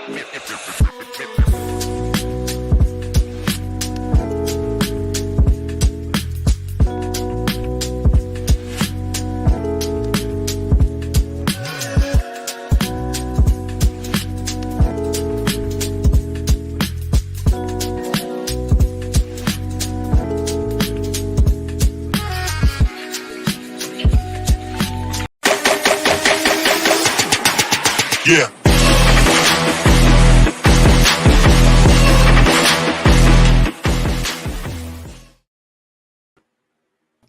Yeah.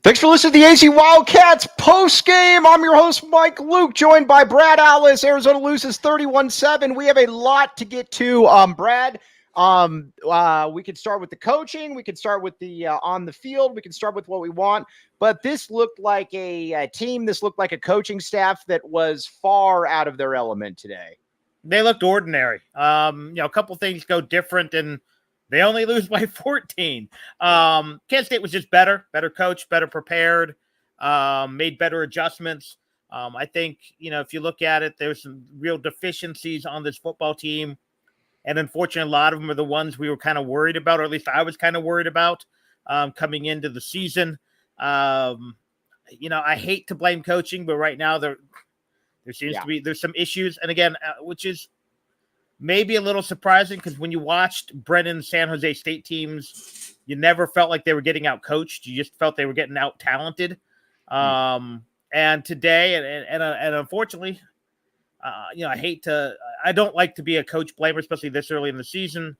Thanks for listening to the AZ Wildcats postgame. I'm your host, Mike Luke, joined by Brad Allis. Arizona loses 31-7. We have a lot to get to. Brad, we could start with the coaching. We could start with the on the field. We can start with what we want. But this looked like a team. This looked like a coaching staff that was far out of their element today. They looked ordinary. A couple things go different, and they only lose by 14. Kansas State was just better coached, better prepared, made better adjustments. I think, if you look at it, there's some real deficiencies on this football team. And unfortunately, a lot of them are the ones we were kind of worried about, or at least I was kind of worried about coming into the season. I hate to blame coaching, but right now there seems to be, there's some issues. And again, which is maybe a little surprising, because when you watched Brennan's San Jose State teams, you never felt like they were getting out coached. You just felt they were getting out talented. And today, and unfortunately, I don't like to be a coach blamer, especially this early in the season.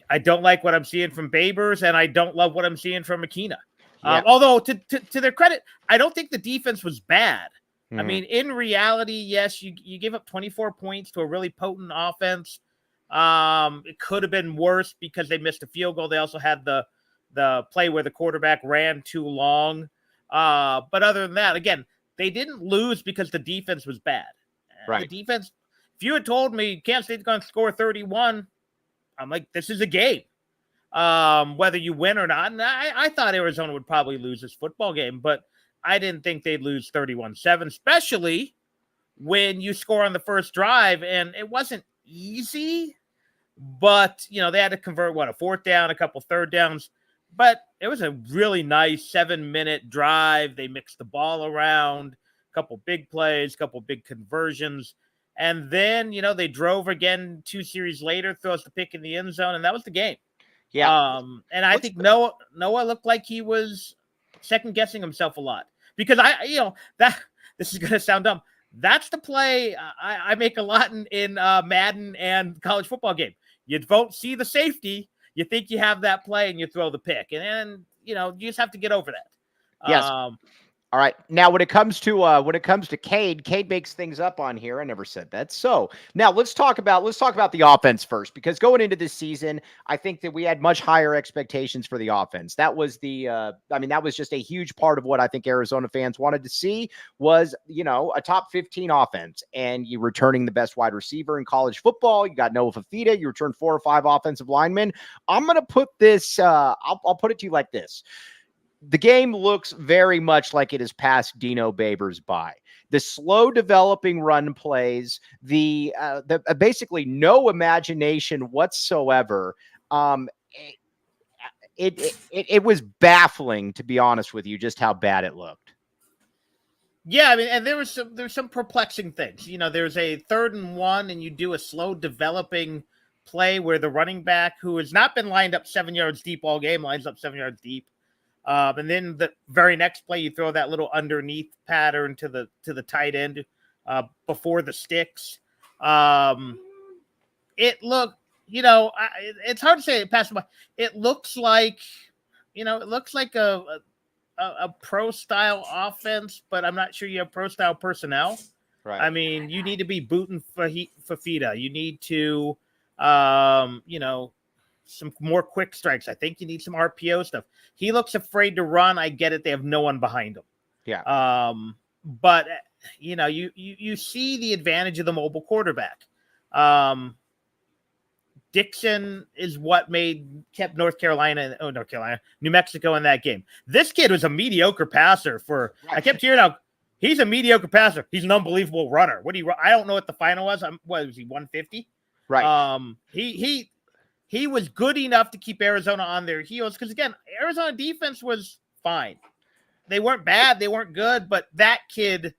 I don't like what I'm seeing from Babers, and I don't love what I'm seeing from Akina. Although to their credit, I don't think the defense was bad. I mean, in reality, yes, you give up 24 points to a really potent offense. It could have been worse because they missed a field goal. They also had the play where the quarterback ran too long. But other than that, again, they didn't lose because the defense was bad. Right. The defense, if you had told me Kansas State's going to score 31, I'm like, this is a game. Whether you win or not. And I thought Arizona would probably lose this football game, but I didn't think they'd lose 31-7, especially when you score on the first drive. And it wasn't easy, but, they had to convert, a fourth down, a couple third downs. But it was a really nice 7-minute drive. They mixed the ball around, a couple big plays, a couple big conversions. And then, they drove again 2 series later, throws the pick in the end zone, and that was the game. Yeah. And I think Noah looked like he was second-guessing himself a lot. Because this is going to sound dumb. That's the play I make a lot in Madden and college football game. You don't see the safety. You think you have that play and you throw the pick. And then, you just have to get over that. Yes. All right. Now, when it comes to Cade makes things up on here. I never said that. So now let's talk about the offense first, because going into this season, I think that we had much higher expectations for the offense. That was that was just a huge part of what I think Arizona fans wanted to see was, a top 15 offense, and you returning the best wide receiver in college football. You got Noah Fafita. You return 4 or 5 offensive linemen. I'm going to put this, I'll put it to you like this. The game looks very much like it has passed Dino Babers by. The slow developing run plays, the basically no imagination whatsoever. It was baffling, to be honest with you, just how bad it looked. Yeah, I mean, and there's some perplexing things. There's a 3rd and 1, and you do a slow developing play where the running back, who has not been lined up 7 yards deep all game, lines up 7 yards deep. And then the very next play, you throw that little underneath pattern to the tight end before the sticks. It looked, it's hard to say it passed by. It looks like, a pro style offense, but I'm not sure you have pro style personnel. Right. I mean, you need to be booting Fafita. You need to, some more quick strikes. I think you need some RPO stuff. He looks afraid to run. I get it. They have no one behind him. Yeah. But you see the advantage of the mobile quarterback. Dixon is what kept New Mexico in that game. This kid was a mediocre passer I kept hearing out. He's a mediocre passer. He's an unbelievable runner. I don't know what the final was. What was he, 150? Right. He was good enough to keep Arizona on their heels because, again, Arizona defense was fine. They weren't bad, they weren't good, but that kid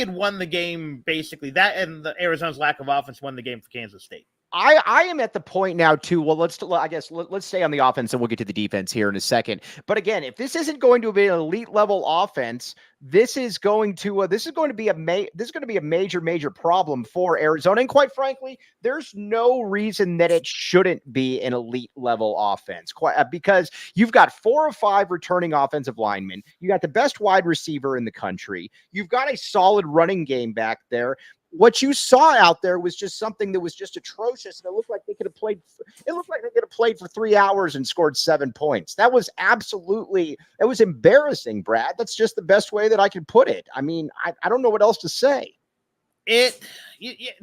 won the game, basically. That and the Arizona's lack of offense won the game for Kansas State. I am at the point now too. Well, let's stay on the offense and we'll get to the defense here in a second. But again, if this isn't going to be an elite level offense, this is going to be a major problem for Arizona. And quite frankly, there's no reason that it shouldn't be an elite level offense. Because you've got 4 or 5 returning offensive linemen, you got the best wide receiver in the country, you've got a solid running game back there. What you saw out there was just something that was just atrocious. And it looked like they could have played. It looked like they could have played for 3 hours and scored 7 points. It was embarrassing, Brad. That's just the best way that I can put it. I mean, I don't know what else to say. They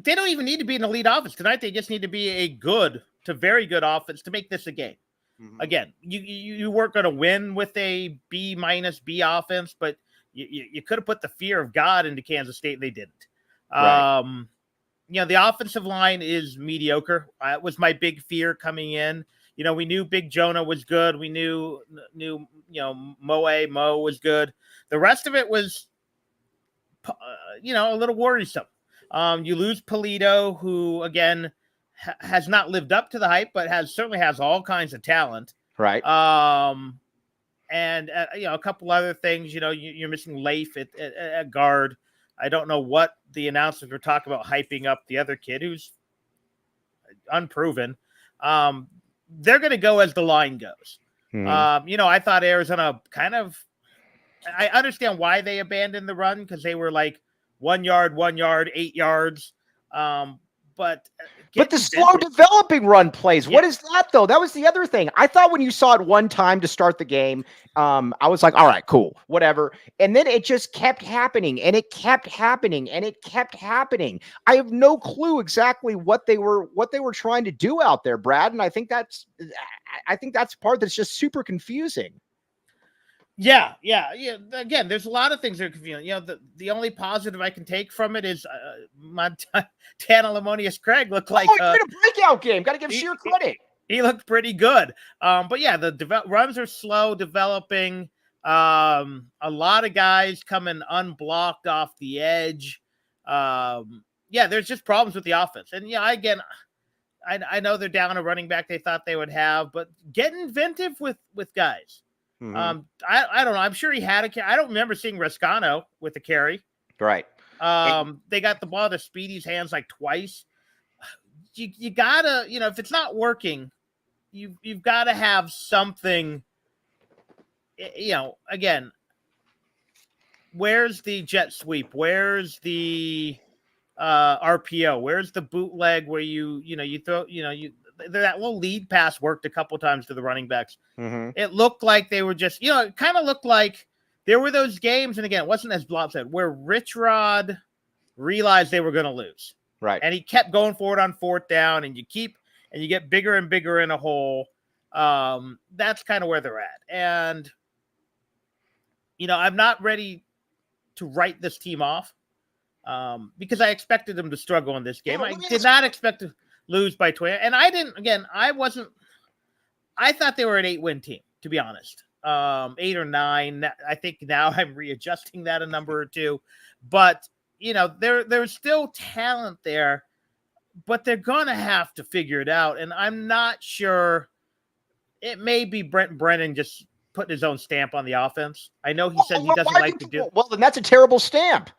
don't even need to be an elite offense tonight. They just need to be a good to very good offense to make this a game. Mm-hmm. Again, you weren't going to win with a B- B offense, but you could have put the fear of God into Kansas State, and they didn't. Right. The offensive line is mediocre. It was my big fear coming in. We knew Big Jonah was good. We knew Mo was good. The rest of it was, a little worrisome. You lose Polito, who again has not lived up to the hype, but certainly has all kinds of talent. Right. And a couple other things. You're missing Leif at guard. I don't know what the announcers were talking about hyping up the other kid who's unproven. They're going to go as the line goes. Mm-hmm. I thought Arizona I understand why they abandoned the run because they were like 1 yard, 8 yards. But the slow developing run plays. Yeah. What is that though? That was the other thing. I thought when you saw it one time to start the game, I was like, all right, cool, whatever. And then it just kept happening and it kept happening and it kept happening. I have no clue exactly what they were trying to do out there, Brad. And I think that's the part that's just super confusing. Yeah. Again, there's a lot of things that are confusing. The only positive I can take from it is Montana Lamonius Craig looked like he did a breakout game. Got to give sheer credit. He looked pretty good. But yeah, the runs are slow developing. A lot of guys coming unblocked off the edge. There's just problems with the offense. And again, I know they're down a running back they thought they would have, but get inventive with guys. Mm-hmm. I don't know. I'm sure he had I don't remember seeing Rescano with a carry. Right. They got the ball to Speedy's hands like twice. You gotta, if it's not working, you've got to have something. Again, where's the jet sweep? Where's the RPO? Where's the bootleg where you throw that little lead pass worked a couple times to the running backs. Mm-hmm. It looked like they were just, it kind of looked like there were those games. And again, it wasn't as Blob said, where Rich Rod realized they were going to lose. Right. And he kept going forward on 4th down and you get bigger and bigger in a hole. That's kind of where they're at. And, I'm not ready to write this team off because I expected them to struggle in this game. I did not expect to lose by 20. And I thought they were an 8-win team, to be honest. 8 or 9. I think now I'm readjusting that a number or two. But, there's still talent there, but they're going to have to figure it out. And I'm not sure. It may be Brent Brennan just putting his own stamp on the offense. I know he said he doesn't like to do it. Well, then that's a terrible stamp.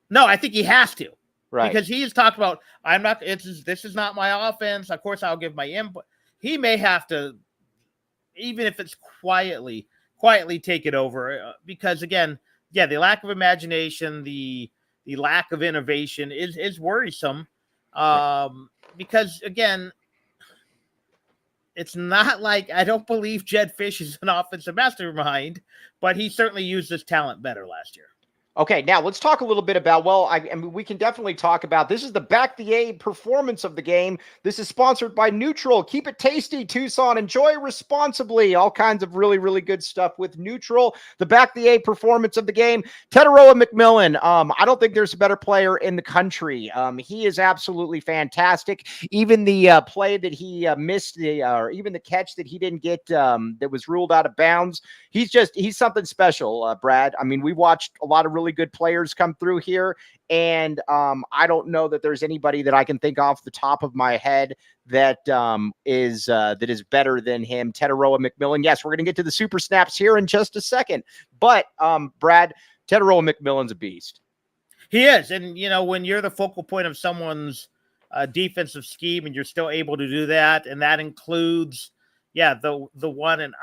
No, I think he has to. Right. Because he's talked about, this is not my offense. Of course, I'll give my input. He may have to, even if it's quietly take it over. Because again, the lack of imagination, the lack of innovation is worrisome. Because again, it's not like I don't believe Jed Fish is an offensive mastermind, but he certainly used his talent better last year. Okay, now let's talk a little bit about, well, I mean, we can definitely talk about, this is the Back the A performance of the game. This is sponsored by Neutral. Keep it tasty, Tucson. Enjoy responsibly. All kinds of really, really good stuff with Neutral. The Back the A performance of the game. Teteroa McMillan. I don't think there's a better player in the country. He is absolutely fantastic. Even the play that he missed, or even the catch that he didn't get, that was ruled out of bounds. He's something special, Brad. I mean, we watched a lot of really good players come through here, and I don't know that there's anybody that I can think off the top of my head that is better than him. Teteroa McMillan. Yes, we're going to get to the super snaps here in just a second, but Brad, Teteroa McMillan's a beast. He is, and when you're the focal point of someone's defensive scheme, and you're still able to do that, and that includes, the one, and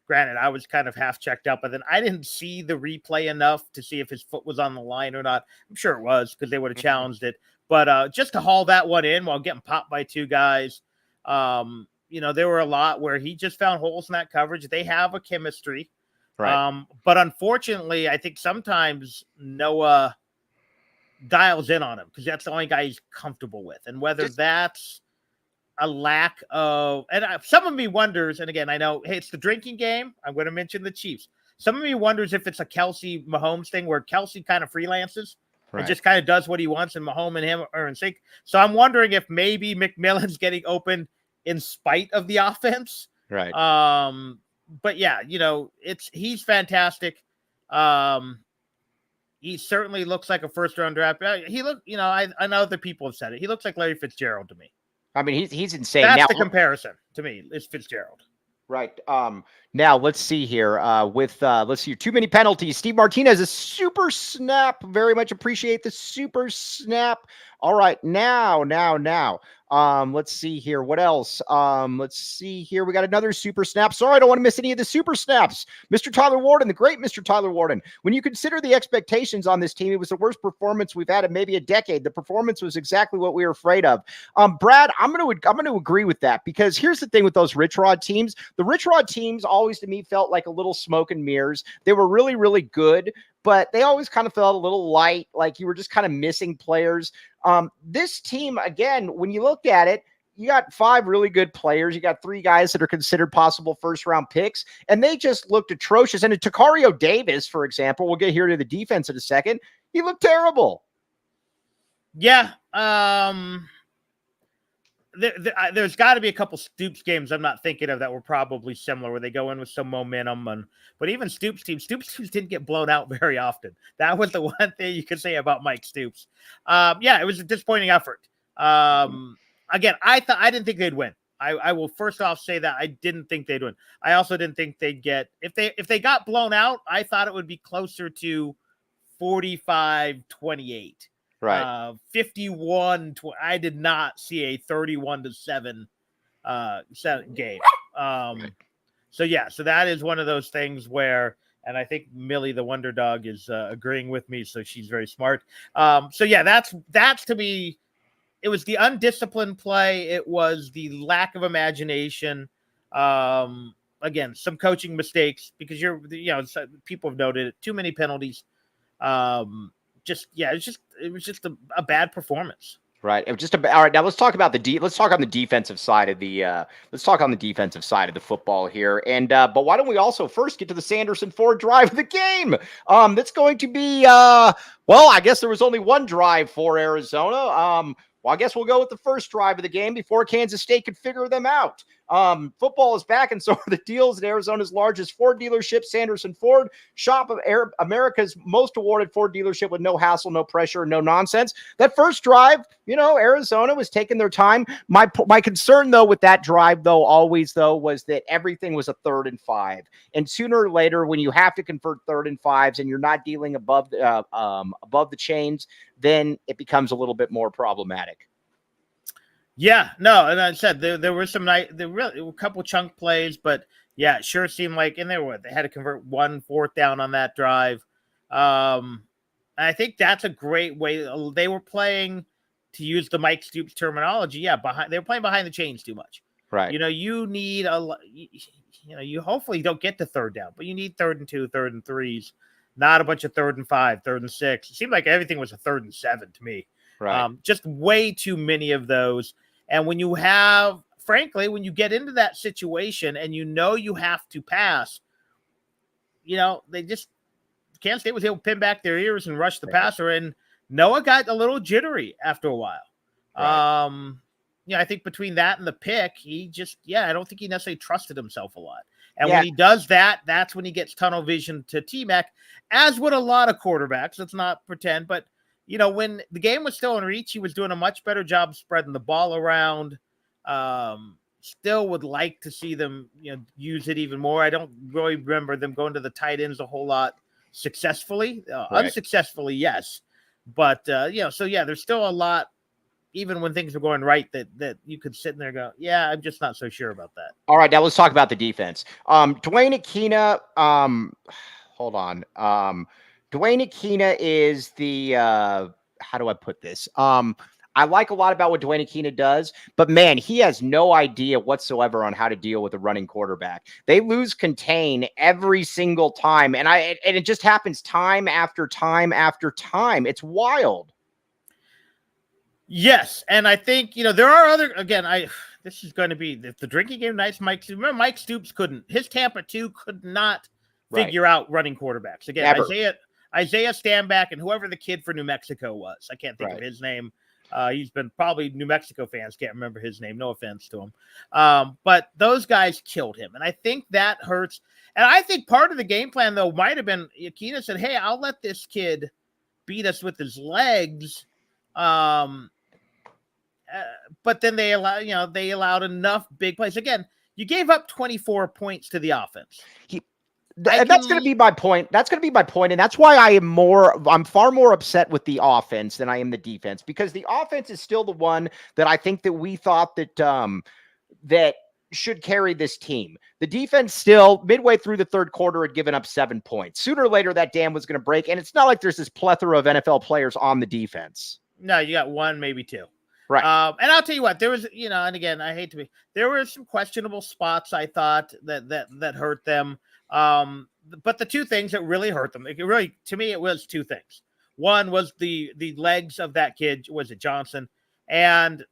granted, I was kind of half checked out, but then I didn't see the replay enough to see if his foot was on the line or not. I'm sure it was, because they would have challenged it. But just to haul that one in while getting popped by two guys, there were a lot where he just found holes in that coverage. They have a chemistry. Right. But unfortunately, I think sometimes Noah dials in on him because that's the only guy he's comfortable with. And whether that's a lack of, and some of me wonders, and again, I know, hey, it's the drinking game. I'm going to mention the Chiefs. Some of me wonders if it's a Kelsey Mahomes thing where Kelsey kind of freelances and just kind of does what he wants, and Mahomes and him are in sync. So I'm wondering if maybe McMillan's getting open in spite of the offense. Right. But yeah, he's fantastic. He certainly looks like a first round draft. He look, I know other people have said it. He looks like Larry Fitzgerald to me. I mean, he's insane. That's now, the comparison to me. It's Fitzgerald. Right. Now let's see here. Let's see, too many penalties. Steve Martinez, a super snap. Very much appreciate the super snap. All right. Now. Let's see here. What else? Let's see here. We got another super snap. Sorry, I don't want to miss any of the super snaps. Mr. Tyler Warden, the great Mr. Tyler Warden. When you consider the expectations on this team, it was the worst performance we've had in maybe a decade. The performance was exactly what we were afraid of. Brad, I'm going to agree with that, because here's the thing with those Rich Rod teams. The Rich Rod teams always to me felt like a little smoke and mirrors. They were really, really good, but they always kind of felt a little light, like you were just kind of missing players. This team, again, when you looked at it, you got 5 really good players. You got 3 guys that are considered possible first-round picks, and they just looked atrocious. And Takario Davis, for example, we'll get here to the defense in a second. He looked terrible. Yeah. There's got to be a couple Stoops games I'm not thinking of that were probably similar, where they go in with some momentum. But even Stoops teams didn't get blown out very often. That was the one thing you could say about Mike Stoops. It was a disappointing effort. Again, I didn't think they'd win. I will first off say that I didn't think they'd win. I also didn't think they'd get, if they got blown out, I thought it would be closer to 45-28. Right. 51. I did not see a 31-7 game. So that is one of those things where, and I think Millie the Wonder Dog is agreeing with me, so she's very smart. That's to me. It was the undisciplined play. It was the lack of imagination. Again, some coaching mistakes, because people have noted it. Too many penalties. It was just a bad performance. Right. It was just all right. Now let's talk about let's talk on the defensive side of the football here. And but why don't we also first get to the Sanderson Ford drive of the game? That's going to be I guess there was only one drive for Arizona. I guess we'll go with the first drive of the game before Kansas State could figure them out. Football is back, and so are the deals at Arizona's largest Ford dealership, Sanderson Ford, shop of America's most awarded Ford dealership with no hassle, no pressure, no nonsense. That first drive, Arizona was taking their time. My concern, though, with that drive, always was that everything was a 3rd and 5. And sooner or later, when you have to convert 3rd and 5s and you're not dealing above the chains, then it becomes a little bit more problematic. Yeah, no, and I said there were some a couple chunk plays, but yeah, it sure seemed like, and they had to convert 1 4th down on that drive. I think that's a great way. They were playing, to use the Mike Stoops terminology. Yeah, they were playing behind the chains too much. Right. You need you hopefully don't get to 3rd down, but you need 3rd and 2, 3rd and 3s. not a bunch of 3rd and 5, 3rd and 6. It seemed like everything was a 3rd and 7 to me. Right. Just way too many of those. And when you have, frankly, when you get into that situation and you know you have to pass, they just, Kansas State was able to pin back their ears and rush the passer, and Noah got a little jittery after a while. Right. I think between that and the pick, he just, I don't think he necessarily trusted himself a lot. And when he does that, that's when he gets tunnel vision to T-Mac, as would a lot of quarterbacks. Let's not pretend. But, when the game was still in reach, he was doing a much better job spreading the ball around. Still would like to see them, use it even more. I don't really remember them going to the tight ends a whole lot successfully. Unsuccessfully, yes. But, there's still a lot, even when things are going right, that you could sit in there and go, I'm just not so sure about that. All right, now let's talk about the defense. Duane Akina, hold on. Duane Akina is the, how do I put this? I like a lot about what Duane Akina does, but man, he has no idea whatsoever on how to deal with a running quarterback. They lose contain every single time, and it just happens time after time after time. It's wild. Yes, and I think there are other. Again, this is going to be the drinking game nights. Remember Mike Stoops couldn't. His Tampa 2 could not figure out running quarterbacks. Again, Never. Isaiah Stanback and whoever the kid for New Mexico was. I can't think of his name. He's been probably New Mexico fans can't remember his name. No offense to him. But those guys killed him. And I think that hurts. And I think part of the game plan, though, might have been Akina said, hey, I'll let this kid beat us with his legs. But then they allowed enough big plays. Again, you gave up 24 points to the offense. That's going to be my point. That's going to be my point. And that's why I'm far more upset with the offense than I am the defense, because the offense is still the one that I think that we thought that should carry this team. The defense still midway through the third quarter had given up 7 points. Sooner or later, that dam was going to break. And it's not like there's this plethora of NFL players on the defense. No, you got 1, maybe 2. Right. And I'll tell you what, there was, and again, there were some questionable spots I thought that hurt them. But the 2 things that really hurt them, to me, it was 2 things. One was the legs of that kid, was it Johnson? And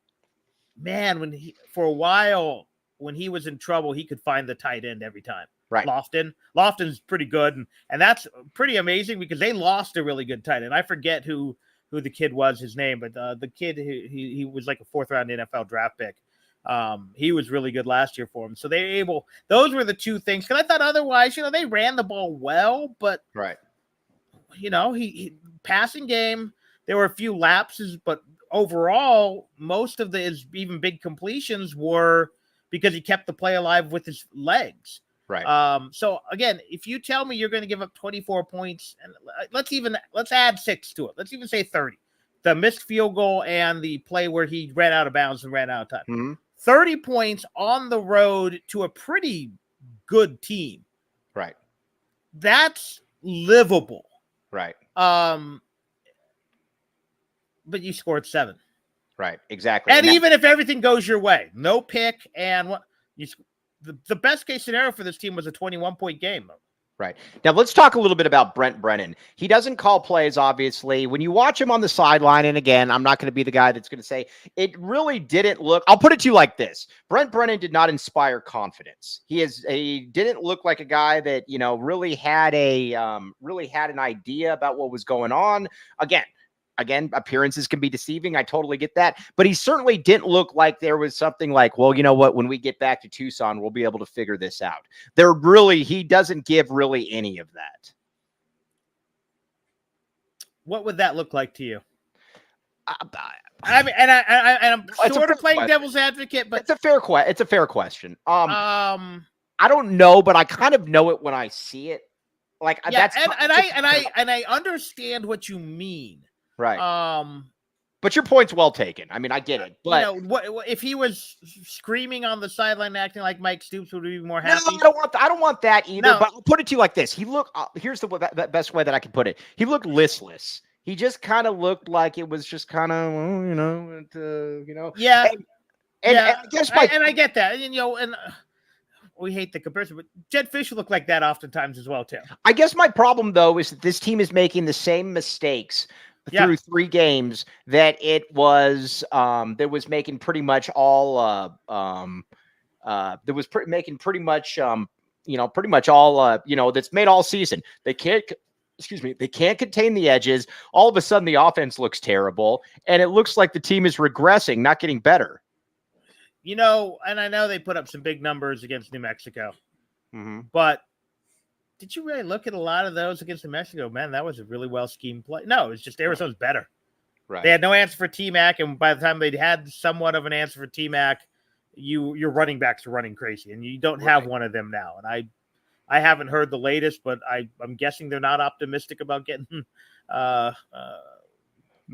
man, for a while, when he was in trouble, he could find the tight end every time. Right. Lofton's pretty good. And that's pretty amazing because they lost a really good tight end. I forget who the kid was, his name, but the kid, he was like a 4th round NFL draft pick. He was really good last year for him. So those were the 2 things. Cause I thought otherwise, they ran the ball well, but he passing game, there were a few lapses, but overall, most of his even big completions were because he kept the play alive with his legs. Right. So again, if you tell me you're going to give up 24 points, and let's add 6 to it. Let's even say 30. The missed field goal and the play where he ran out of bounds and ran out of time. Mm-hmm. 30 points on the road to a pretty good team. Right. That's livable. Right. But you scored 7. Right. Exactly. And even if everything goes your way, no pick and the best case scenario for this team was a 21-point game. Right. Now, let's talk a little bit about Brent Brennan. He doesn't call plays, obviously. When you watch him on the sideline, and again, I'm not going to be the guy that's going to say it really didn't look. I'll put it to you like this. Brent Brennan did not inspire confidence. He didn't look like a guy that, really had an idea about what was going on. Again, appearances can be deceiving. I totally get that. But he certainly didn't look like there was something like, well, you know what? When we get back to Tucson, we'll be able to figure this out. He doesn't give really any of that. What would that look like to you? I mean, and I'm sort of playing devil's advocate, but it's a fair question. I don't know, but I kind of know it when I see it. Like, yeah, I understand what you mean. Right. But your point's well taken. I mean, I get it. But what if he was screaming on the sideline, acting like Mike Stoops, would be more happy? No, I don't want that either. No. But I'll put it to you like this: here's the best way that I can put it. He looked listless. He just kind of looked like it was just kind of, Yeah. And I guess I get that. And we hate the comparison, but Jed Fish looked like that oftentimes as well, too. I guess my problem, though, is that this team is making the same mistakes through 3 games that it was making pretty much all making pretty much all that's made all season. They can't contain the edges. All of a sudden the offense looks terrible, and it looks like the team is regressing, not getting better. And I know they put up some big numbers against New Mexico, but did you really look at a lot of those against New Mexico? Man, that was a really well schemed play. No, it was just Arizona's better. Right. They had no answer for T-Mac, and by the time they'd had somewhat of an answer for T-Mac, your running backs are running crazy, and you don't have one of them now. And I haven't heard the latest, but I'm guessing they're not optimistic about getting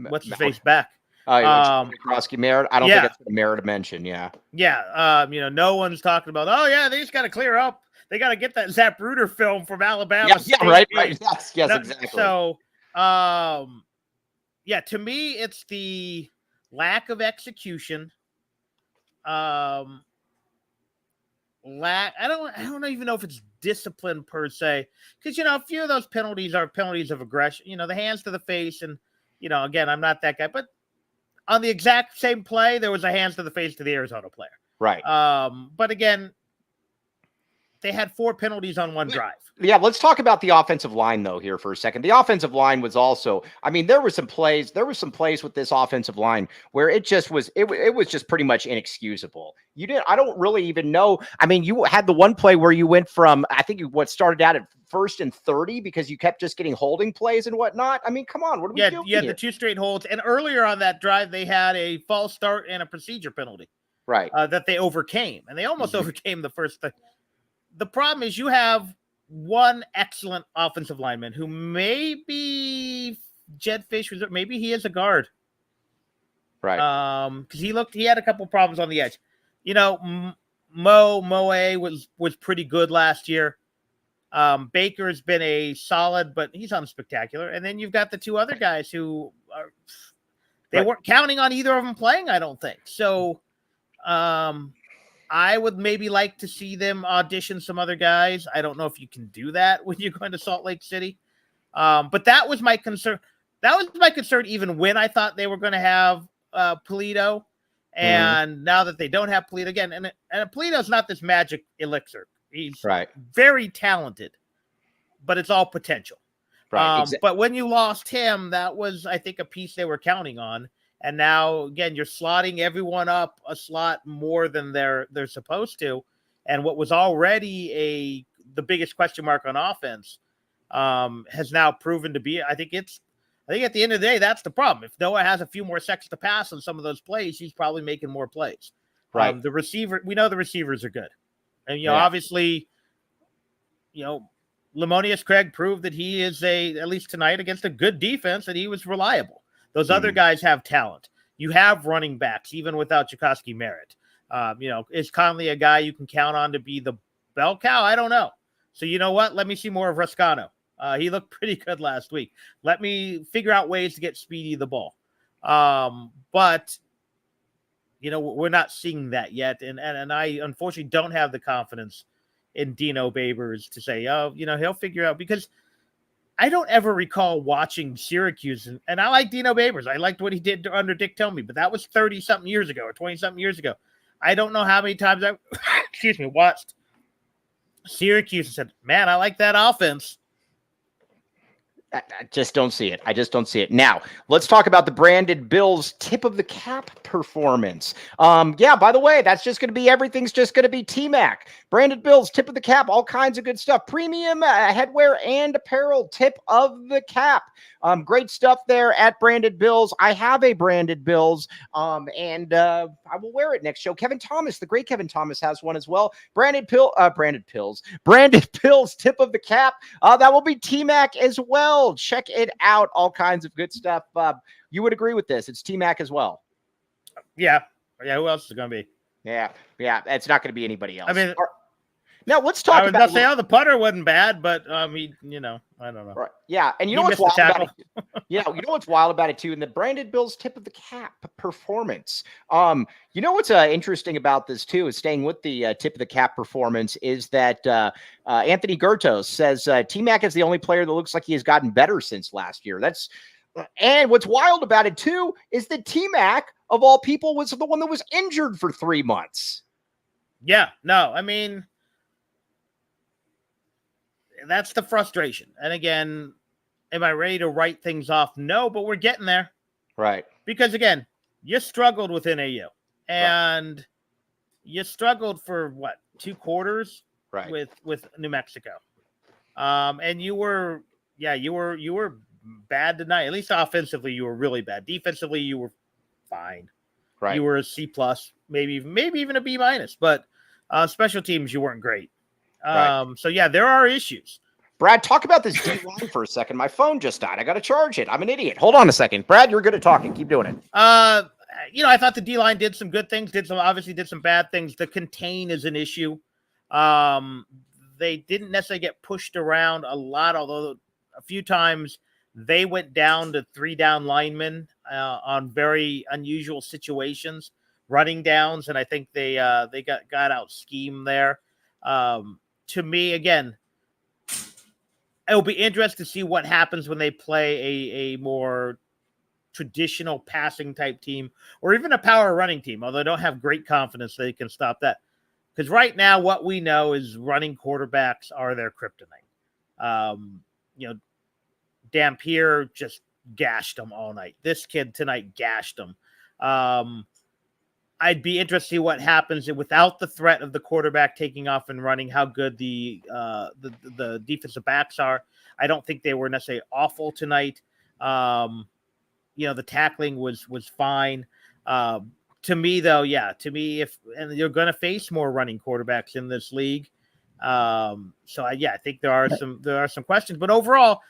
what's his face back. Krosky Merritt. I don't think it's going to merit a mention. Yeah. No one's talking about. Oh yeah, they just got to clear up. They got to get that Zap Ruder film from Alabama. Yeah, right. Yes, exactly. So, to me, it's the lack of execution. I don't even know if it's discipline per se, because a few of those penalties are penalties of aggression. The hands to the face, and again, I'm not that guy, but on the exact same play, there was a hands to the face to the Arizona player. Right. But again, they had 4 penalties on one drive. Yeah, let's talk about the offensive line, though, here for a second. The offensive line was also, there were some plays with this offensive line where it was just pretty much inexcusable. I don't really even know. You had the one play where you went from, I think what started out at 1st and 30 because you kept just getting holding plays and whatnot. Come on, what are we doing here? The 2 straight holds. And earlier on that drive, they had a false start and a procedure penalty. Right. That they overcame. And they almost overcame the first thing. The problem is you have one excellent offensive lineman who maybe Jed Fish was, maybe he is a guard. Right. Because he had a couple problems on the edge. Moe was pretty good last year. Baker's been a solid, but he's unspectacular. And then you've got the 2 other guys who weren't counting on either of them playing, I don't think. So, I would maybe like to see them audition some other guys. I don't know if you can do that when you're going to Salt Lake City. But that was my concern. That was my concern even when I thought they were going to have Polito. And now that they don't have Polito again, and Polito's not this magic elixir. He's very talented, but it's all potential. Right. But when you lost him, that was, I think, a piece they were counting on. And now, again, you're slotting everyone up a slot more than they're supposed to. And what was already the biggest question mark on offense has now proven to be. I think at the end of the day, that's the problem. If Noah has a few more seconds to pass on some of those plays, he's probably making more plays. Right. The receiver, we know the receivers are good. And, obviously, Lemonius Craig proved that he is at least tonight against a good defense, that he was reliable. Those other guys have talent. You have running backs, even without Jacoski Merritt. Is Conley a guy you can count on to be the bell cow? I don't know. So you know what? Let me see more of Rascano. He looked pretty good last week. Let me figure out ways to get Speedy the ball. But, we're not seeing that yet. And I unfortunately don't have the confidence in Dino Babers to say, he'll figure out, because I don't ever recall watching Syracuse, and I like Dino Babers. I liked what he did under Dick Tomey, but that was 30-something years ago or 20-something years ago. I don't know how many times I watched Syracuse and said, man, I like that offense. I just don't see it. Now, let's talk about the Branded Bills tip of the cap performance. By the way, everything's just going to be T-Mac. Branded Bills tip of the cap, all kinds of good stuff. Premium headwear and apparel tip of the cap. Great stuff there at Branded Bills. I have a Branded Bills, and I will wear it next show. Kevin Thomas, the great Kevin Thomas, has one as well. Branded Bills tip of the cap. That will be T-Mac as well. Check it out. All kinds of good stuff. You would agree with this. It's T-Mac as well. Yeah. Who else is it going to be? Yeah. It's not going to be anybody else. Now let's I talk was about. about to say, the punter wasn't bad, but he, I don't know. Right. Yeah, and you He know what's missed the wild about tackle. it? Yeah, you know what's wild about it too, and the Brandon Bill's tip of the cap performance. You know what's interesting about this too is staying with the tip of the cap performance is that Anthony Gertos says T-Mac is the only player that looks like he has gotten better since last year. And what's wild about it too is that T-Mac of all people was the one that was injured for 3 months. Yeah, no, I mean, that's the frustration. And again, am I ready to write things off? No, but we're getting there. Right. Because again, you struggled with NAU and you struggled for 2 quarters with New Mexico. And you were bad tonight. At least offensively, you were really bad. Defensively, you were fine. Right. You were a C+, maybe even a B-. But special teams, you weren't great. So yeah, there are issues. Brad, talk about this D-line for a second. My phone just died. I got to charge it. I'm an idiot. Hold on a second. Brad, you're good at talking. Keep doing it. I thought the D-line did some good things, obviously did some bad things. The contain is an issue. They didn't necessarily get pushed around a lot, although a few times they went down to 3 down linemen on very unusual situations, running downs, and I think they got out schemed there. To me, again, it'll be interesting to see what happens when they play a more traditional passing type team or even a power running team, although I don't have great confidence they can stop that. Because right now, what we know is running quarterbacks are their kryptonite. Dampier just gashed them all night. This kid tonight gashed them. I'd be interested to see what happens without the threat of the quarterback taking off and running, how good the defensive backs are. I don't think they were necessarily awful tonight. The tackling was fine. To me, though, if you're going to face more running quarterbacks in this league. I think there are some questions, but overall,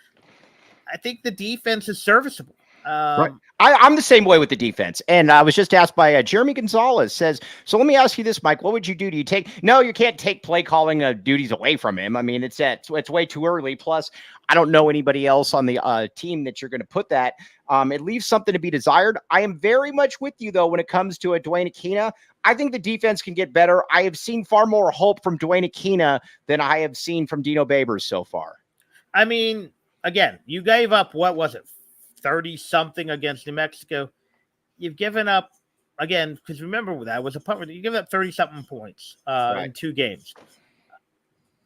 I think the defense is serviceable. Right. I'm the same way with the defense. And I was just asked by Jeremy Gonzalez says, so let me ask you this, Mike, what would you do? No, you can't take play calling duties away from him. I mean, it's way too early. Plus, I don't know anybody else on the team that you're going to put that. It leaves something to be desired. I am very much with you, though, when it comes to Duane Akina. I think the defense can get better. I have seen far more hope from Duane Akina than I have seen from Dino Babers so far. I mean, again, you gave up, what was it, 30-something against New Mexico. You've given up, again, because remember that was a punt. You give up 30-something points in 2 games.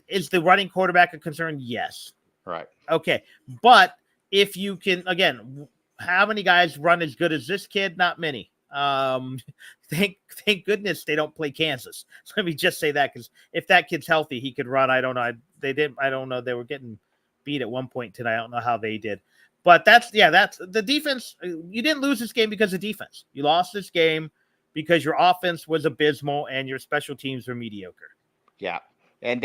Is the running quarterback a concern? Yes. Right. Okay. But if you can, again, how many guys run as good as this kid? Not many. Thank goodness they don't play Kansas. So let me just say that, because if that kid's healthy, he could run. I don't know. They didn't. I don't know. They were getting beat at one point tonight. I don't know how they did. But that's the defense. You didn't lose this game because of defense. You lost this game because your offense was abysmal and your special teams were mediocre. Yeah. And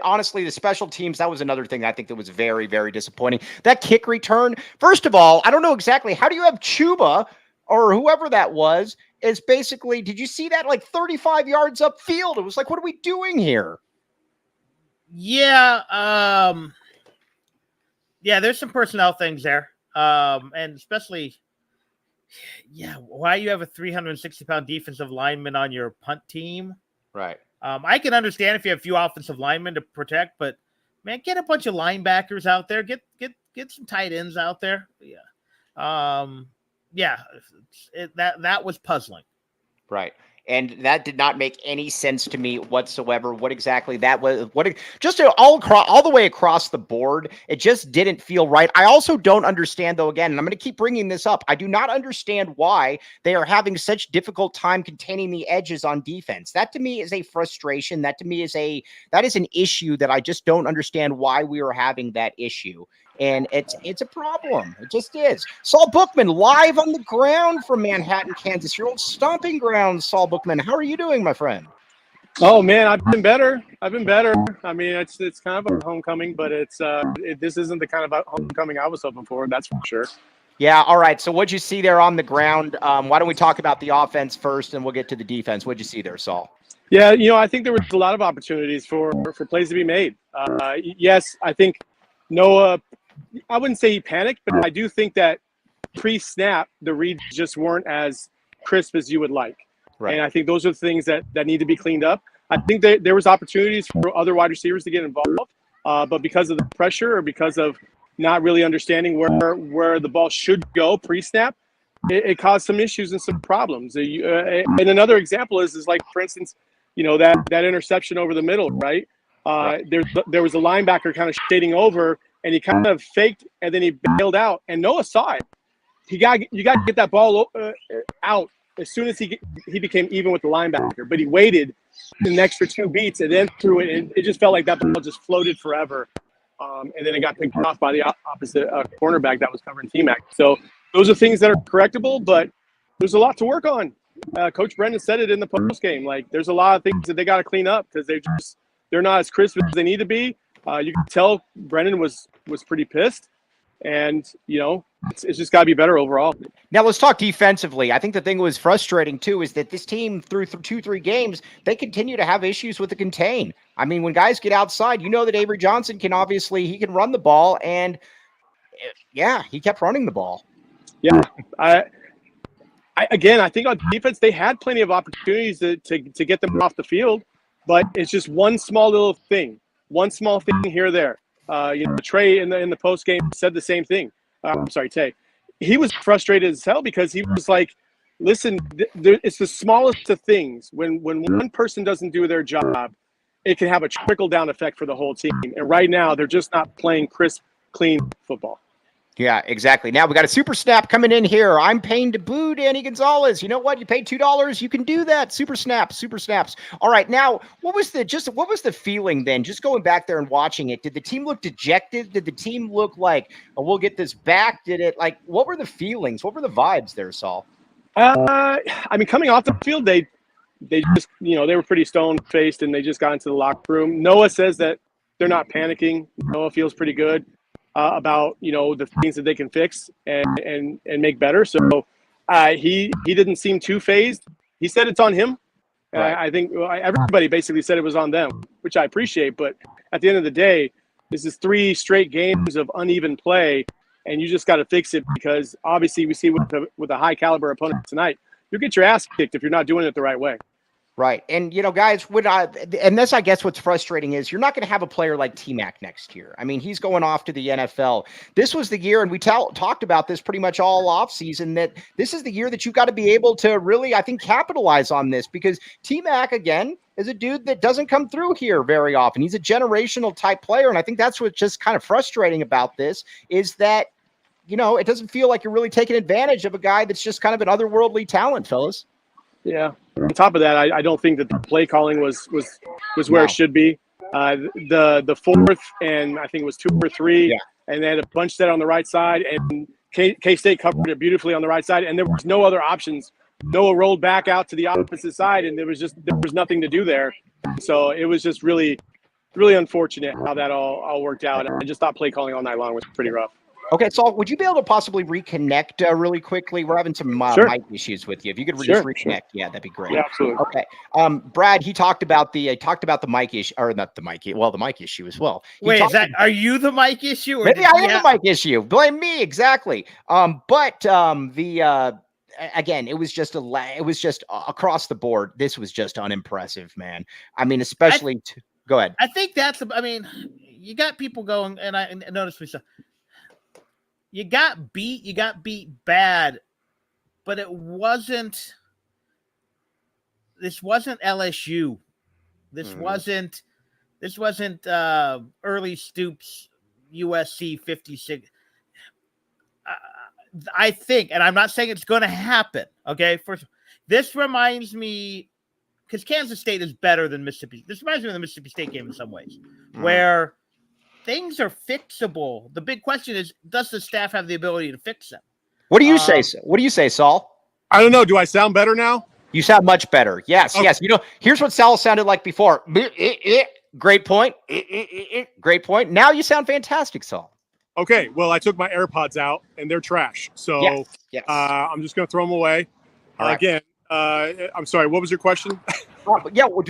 honestly, the special teams, that was another thing I think that was very, very disappointing. That kick return, first of all, I don't know exactly. How do you have Chuba or whoever that was is basically, did you see that, like 35 yards upfield? It was like, what are we doing here? Yeah. There's some personnel things there. And especially, why you have a 360-pound defensive lineman on your punt team. Right. I can understand if you have a few offensive linemen to protect, but man, get a bunch of linebackers out there. Get some tight ends out there. Yeah. That was puzzling. Right. And that did not make any sense to me whatsoever. What exactly that was, all the way across the board, it just didn't feel right. I also don't understand, though, again, and I'm going to keep bringing this up. I do not understand why they are having such difficult time containing the edges on defense. That to me is a frustration. That to me is an issue that I just don't understand why we are having that issue. And it's a problem. It just is. Saul Bookman live on the ground from Manhattan, Kansas, your old stomping ground. Saul Bookman, how are you doing, my friend? Oh man, I've been better. I mean, it's kind of a homecoming, but this isn't the kind of homecoming I was hoping for. That's for sure. Yeah. All right. So what'd you see there on the ground? Why don't we talk about the offense first, and we'll get to the defense. What'd you see there, Saul? Yeah, I think there was a lot of opportunities for plays to be made. Yes, I think Noah, I wouldn't say he panicked, but I do think that pre-snap, the reads just weren't as crisp as you would like. Right. And I think those are the things that need to be cleaned up. I think that there was opportunities for other wide receivers to get involved, but because of the pressure or because of not really understanding where the ball should go pre-snap, it caused some issues and some problems. And another example is like, for instance, that interception over the middle, right? There was a linebacker kind of shading over, and he kind of faked, and then he bailed out, and Noah saw it. You got to get that ball out as soon as he became even with the linebacker, but he waited an extra 2 beats and then threw it, and it just felt like that ball just floated forever. And then it got picked off by the opposite cornerback that was covering T-Mac. So those are things that are correctable, but there's a lot to work on. Coach Brennan said it in the postgame. Like, there's a lot of things that they got to clean up because they're not as crisp as they need to be. You can tell Brennan was pretty pissed, and it's just got to be better overall. Now let's talk defensively. I think the thing that was frustrating too is that this team through 2-3 games, they continue to have issues with the contain. I mean, when guys get outside, that Avery Johnson can run the ball, and he kept running the ball. Yeah, I think on defense they had plenty of opportunities to get them off the field, but it's just one small thing here or there. Trey in the post game said the same thing. I'm sorry, Tay. He was frustrated as hell because he was like, "Listen, it's the smallest of things. When one person doesn't do their job, it can have a trickle down effect for the whole team. And right now, they're just not playing crisp, clean football." Yeah, exactly. Now we got a super snap coming in here. I'm paying to boo Danny Gonzalez. You know what? You paid $2. You can do that. Super snaps. All right. Now, what was the feeling then? Just going back there and watching it. Did the team look dejected? Did the team look like, oh, we'll get this back? Did it what were the feelings? What were the vibes there, Saul? Coming off the field, they just, they were pretty stone-faced and they just got into the locker room. Noah says that they're not panicking. Noah feels pretty good about the things that they can fix and make better. So he didn't seem too phased. He said it's on him. Right. I think everybody basically said it was on them, which I appreciate. But at the end of the day, this is 3 straight games of uneven play, and you just got to fix it because obviously we see with a high caliber opponent tonight, you'll get your ass kicked if you're not doing it the right way. Right. And, guys, and that's, I guess, what's frustrating is you're not going to have a player like T-Mac next year. I mean, he's going off to the NFL. This was the year, and we talked about this pretty much all offseason, that this is the year that you've got to be able to really, I think, capitalize on this because T-Mac, again, is a dude that doesn't come through here very often. He's a generational type player, and I think that's what's just kind of frustrating about this is that, it doesn't feel like you're really taking advantage of a guy that's just kind of an otherworldly talent, fellas. Yeah. On top of that, I don't think that the play calling was where it should be. The fourth and I think it was 2 or 3, and they had a bunch set on the right side, and K-State covered it beautifully on the right side, and there was no other options. Noah rolled back out to the opposite side, and there was nothing to do there. So it was just really, really unfortunate how that all worked out. I just thought play calling all night long was pretty rough. Okay, Saul, would you be able to possibly reconnect really quickly? We're having some Sure. mic issues with you. If you could just reconnect, Sure. Yeah, that'd be great. Yeah, absolutely. Okay, Brad, he talked about the mic issue, or not the mic, the mic issue as well. Wait, are you the mic issue? Or Maybe I am the mic issue. Blame me, exactly. Again, it was just across the board. This was just unimpressive, man. I mean, especially go ahead. I think you got people going, and I noticed myself. You got beat bad, but this wasn't LSU. This wasn't early Stoops USC 56. I think, and I'm not saying it's going to happen. Okay. First, this reminds me, because Kansas State is better than Mississippi. This reminds me of the Mississippi State game in some ways, where things are fixable. The big question is, does the staff have the ability to fix them? What do you say? What do you say, Saul? I don't know. Do I sound better now? You sound much better. Yes, okay. Yes. Here's what Saul sounded like before. Great point. Great point. Now you sound fantastic, Saul. Okay, well, I took my AirPods out, and they're trash. So Yes. I'm just going to throw them away. All right. Again, I'm sorry, what was your question? Yeah, well,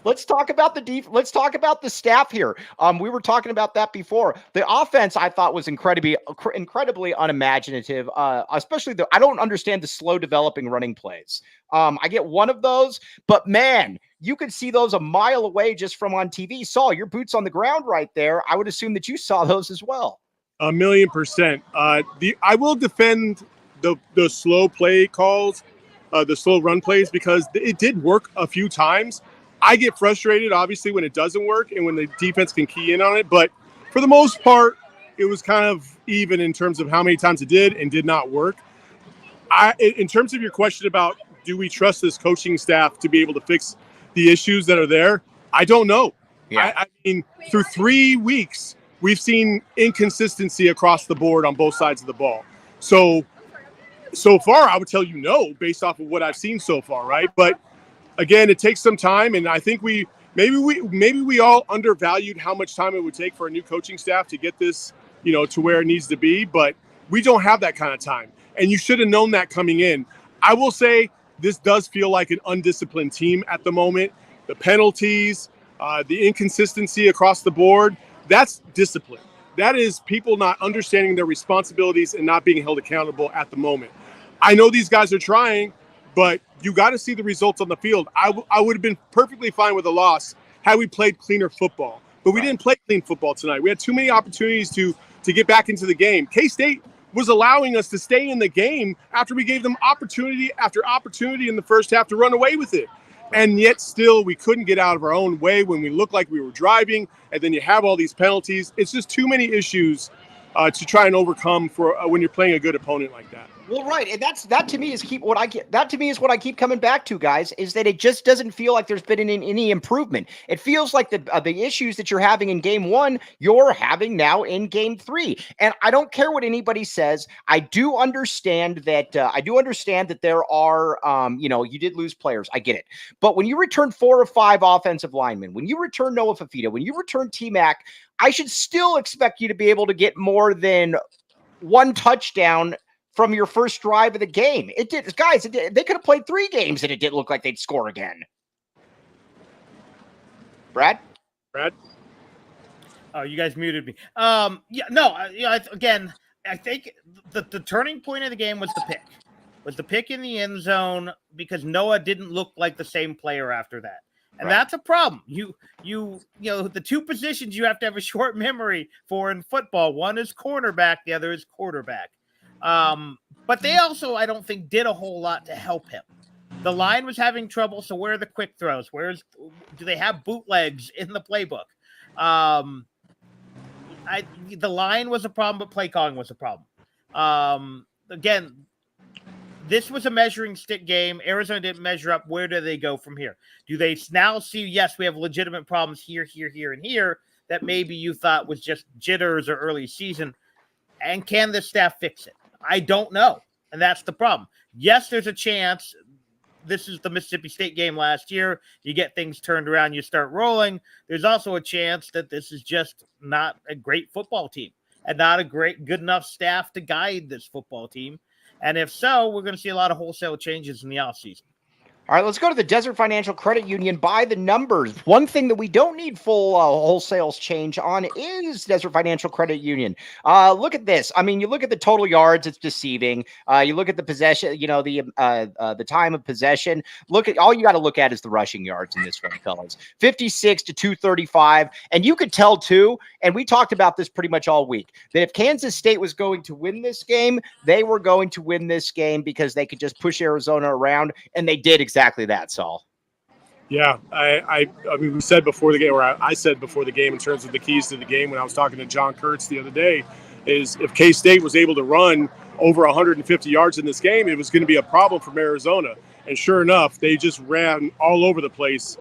let's talk about the let's talk about the staff here. We were talking about that before. The offense I thought was incredibly unimaginative. Especially I don't understand the slow developing running plays. I get one of those, but man, you could see those a mile away just from on TV. Saul, your boots on the ground right there. I would assume that you saw those as well. 1,000,000%. I will defend the slow play calls, the slow run plays, because it did work a few times. I get frustrated, obviously, when it doesn't work and when the defense can key in on it. But for the most part, it was kind of even in terms of how many times it did and did not work. In terms of your question about do we trust this coaching staff to be able to fix the issues that are there, I don't know. Yeah. I mean, through 3 weeks, we've seen inconsistency across the board on both sides of the ball. So far, I would tell you no, based off of what I've seen so far, right? But again, it takes some time, and I think maybe we all undervalued how much time it would take for a new coaching staff to get this, to where it needs to be. But we don't have that kind of time, and you should have known that coming in. I will say this does feel like an undisciplined team at the moment. The penalties, the inconsistency across the board, that's discipline. That is people not understanding their responsibilities and not being held accountable at the moment. I know these guys are trying, but you got to see the results on the field. I would have been perfectly fine with a loss had we played cleaner football. But we didn't play clean football tonight. We had too many opportunities to get back into the game. K-State was allowing us to stay in the game after we gave them opportunity after opportunity in the first half to run away with it. And yet still we couldn't get out of our own way when we looked like we were driving, and then you have all these penalties. It's just too many issues to try and overcome for when you're playing a good opponent like that. Well, right, and that to me is what I keep coming back to, guys, is that it just doesn't feel like there's been any improvement. It feels like the issues that you're having in game 1, you're having now in game 3. And I don't care what anybody says. I do understand that there are you did lose players. I get it. But when you return 4 or 5 offensive linemen, when you return Noah Fafita, when you return T-Mac, I should still expect you to be able to get more than one touchdown from your first drive of the game. They could have played 3 games and it didn't look like they'd score again. Brad? Oh, you guys muted me. Again, I think the turning point of the game was the pick. Was the pick in the end zone, because Noah didn't look like the same player after that. And that's a problem. You the 2 positions you have to have a short memory for in football. One is cornerback, the other is quarterback. But they also, I don't think, did a whole lot to help him. The line was having trouble, so where are the quick throws? Do they have bootlegs in the playbook? The line was a problem, but play calling was a problem. Again, this was a measuring stick game. Arizona didn't measure up. Where do they go from here? Do they now see, yes, we have legitimate problems here, and here that maybe you thought was just jitters or early season? And can the staff fix it? I don't know. And that's the problem. Yes, there's a chance. This is the Mississippi State game last year. You get things turned around, you start rolling. There's also a chance that this is just not a great football team and not a good enough staff to guide this football team. And if so, we're going to see a lot of wholesale changes in the offseason. All right, let's go to the Desert Financial Credit Union by the numbers. One thing that we don't need full wholesales change on is Desert Financial Credit Union. Look at this. I mean, you look at the total yards, it's deceiving. You look at the possession, the time of possession. All you got to look at is the rushing yards in this one, fellas. 56 to 235. And you could tell too, and we talked about this pretty much all week, that if Kansas State was going to win this game, they were going to win this game because they could just push Arizona around, and they did exactly that, Saul. Yeah, I mean, we said before the game, or I said before the game, in terms of the keys to the game when I was talking to John Kurtz the other day, is if K-State was able to run over 150 yards in this game, it was going to be a problem from Arizona. And sure enough, they just ran all over the place.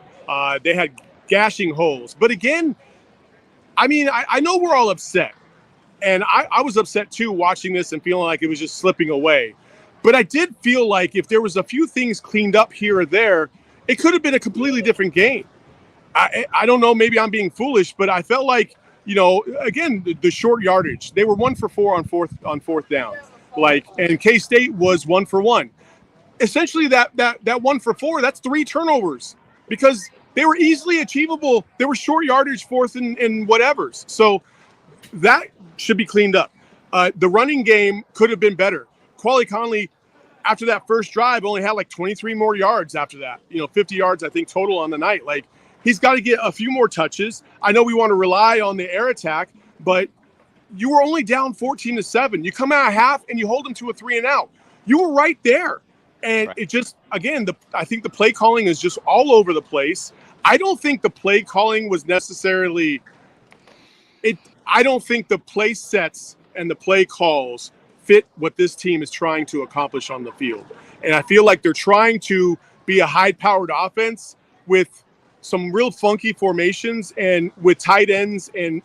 They had gashing holes. But again, I mean, I know we're all upset. And I was upset too watching this and feeling like it was just slipping away. But I did feel like if there was a few things cleaned up here or there, it could have been a completely different game. I don't know, maybe I'm being foolish, but I felt like, again, the short yardage. They were 1 for 4 on fourth down. And K-State was 1 for 1. Essentially, that 1 for 4, that's 3 turnovers because they were easily achievable. They were short yardage, fourth and whatevers. So that should be cleaned up. The running game could have been better. Quali Conley, after that first drive, only had 23 more yards after that. 50 yards, I think, total on the night. He's got to get a few more touches. I know we want to rely on the air attack, but you were only down 14-7. You come out of half and you hold them to a 3-and-out. You were right there. And It just, again, I think the play calling is just all over the place. I don't think the play calling was necessarily I don't think the play sets and the play calls fit what this team is trying to accomplish on the field. And I feel like they're trying to be a high-powered offense with some real funky formations and with tight ends and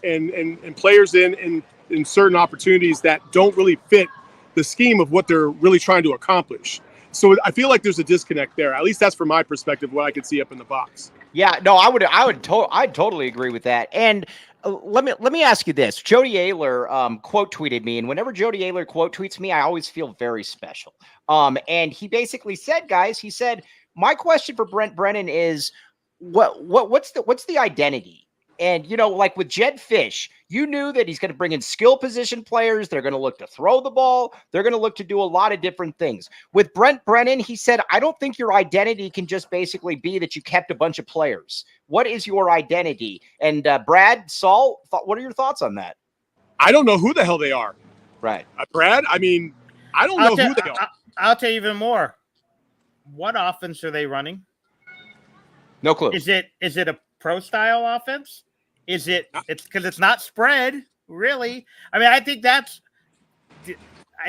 players in certain opportunities that don't really fit the scheme of what they're really trying to accomplish. So I feel like there's a disconnect there. At least that's from my perspective, what I could see up in the box. Yeah, no, I'd totally agree with that. And let me ask you this. Jody Ayler quote tweeted me, and whenever Jody Ayler quote tweets me, I always feel very special. And he basically said, guys, he said, my question for Brent Brennan is what's the identity? And, with Jed Fish, you knew that he's going to bring in skill position players. They're going to look to throw the ball. They're going to look to do a lot of different things. With Brent Brennan, he said, I don't think your identity can just basically be that you kept a bunch of players. What is your identity? And Brad, Saul, what are your thoughts on that? I don't know who the hell they are. Right. Brad, I don't know who they are. I'll tell you even more. What offense are they running? No clue. Is it a pro style offense? It's because it's not spread, really. I think I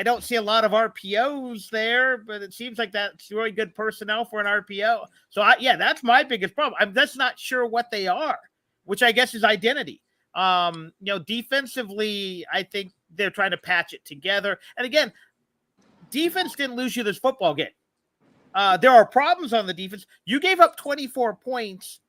don't see a lot of RPOs there, but it seems like that's really good personnel for an RPO. So that's my biggest problem. I'm just not sure what they are, which I guess is identity. Defensively, I think they're trying to patch it together. And again, defense didn't lose you this football game. There are problems on the defense. You gave up 24 points.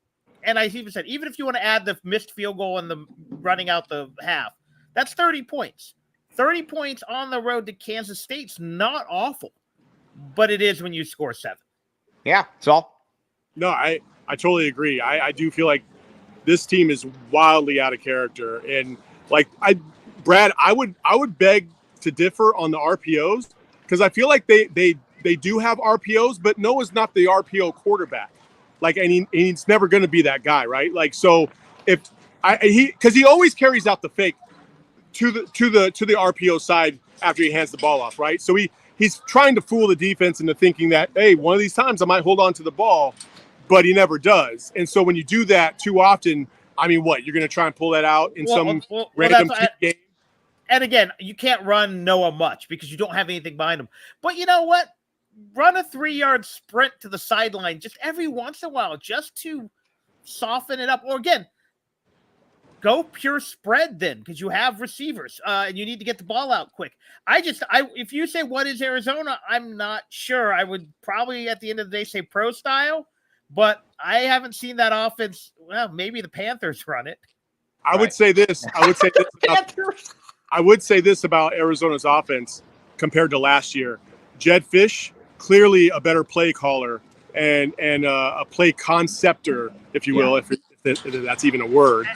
And I even said, even if you want to add the missed field goal and the running out the half, that's 30 points. 30 points on the road to Kansas State's not awful, but it is when you score 7. Yeah, Saul. No, I totally agree. I do feel like this team is wildly out of character. And Brad, I would beg to differ on the RPOs because I feel like they do have RPOs, but Noah's not the RPO quarterback. And he's never going to be that guy, right? So if because he always carries out the fake to the RPO side after he hands the ball off, right? So he's trying to fool the defense into thinking that, hey, one of these times I might hold on to the ball, but he never does. And so when you do that too often, you're going to try and pull that out in some random game. And again, you can't run Noah much because you don't have anything behind him. But you know what? Run a 3-yard sprint to the sideline just every once in a while, just to soften it up. Or again, go pure spread then, because you have receivers and you need to get the ball out quick. If you say what is Arizona, I'm not sure. I would probably at the end of the day say pro style, but I haven't seen that offense. Well, maybe the Panthers run it. I would say this about Arizona's offense compared to last year. Jed Fish, clearly a better play caller and a play conceptor, if you will, if that's even a word,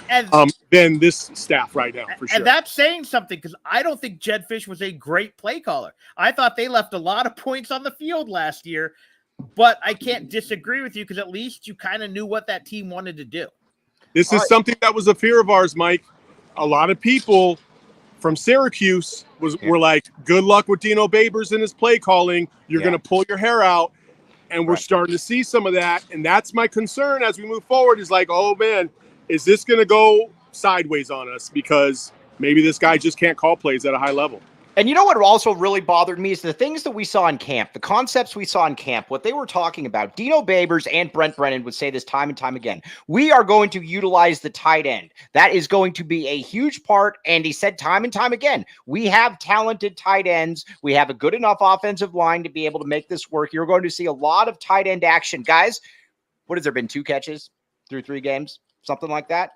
than this staff right now, for sure. And that's saying something because I don't think Jed Fish was a great play caller. I thought they left a lot of points on the field last year, but I can't disagree with you because at least you kind of knew what that team wanted to do. This is something that was a fear of ours, Mike. A lot of people from Syracuse were like, good luck with Dino Babers and his play calling. You're going to pull your hair out. And we're starting to see some of that. And that's my concern as we move forward is oh, man, is this going to go sideways on us? Because maybe this guy just can't call plays at a high level. And you know what also really bothered me is the things that we saw in camp, the concepts we saw in camp, what they were talking about. Dino Babers and Brent Brennan would say this time and time again. We are going to utilize the tight end. That is going to be a huge part. And he said time and time again, we have talented tight ends. We have a good enough offensive line to be able to make this work. You're going to see a lot of tight end action. Guys, what has there been, 2 catches through 3 games? Something like that?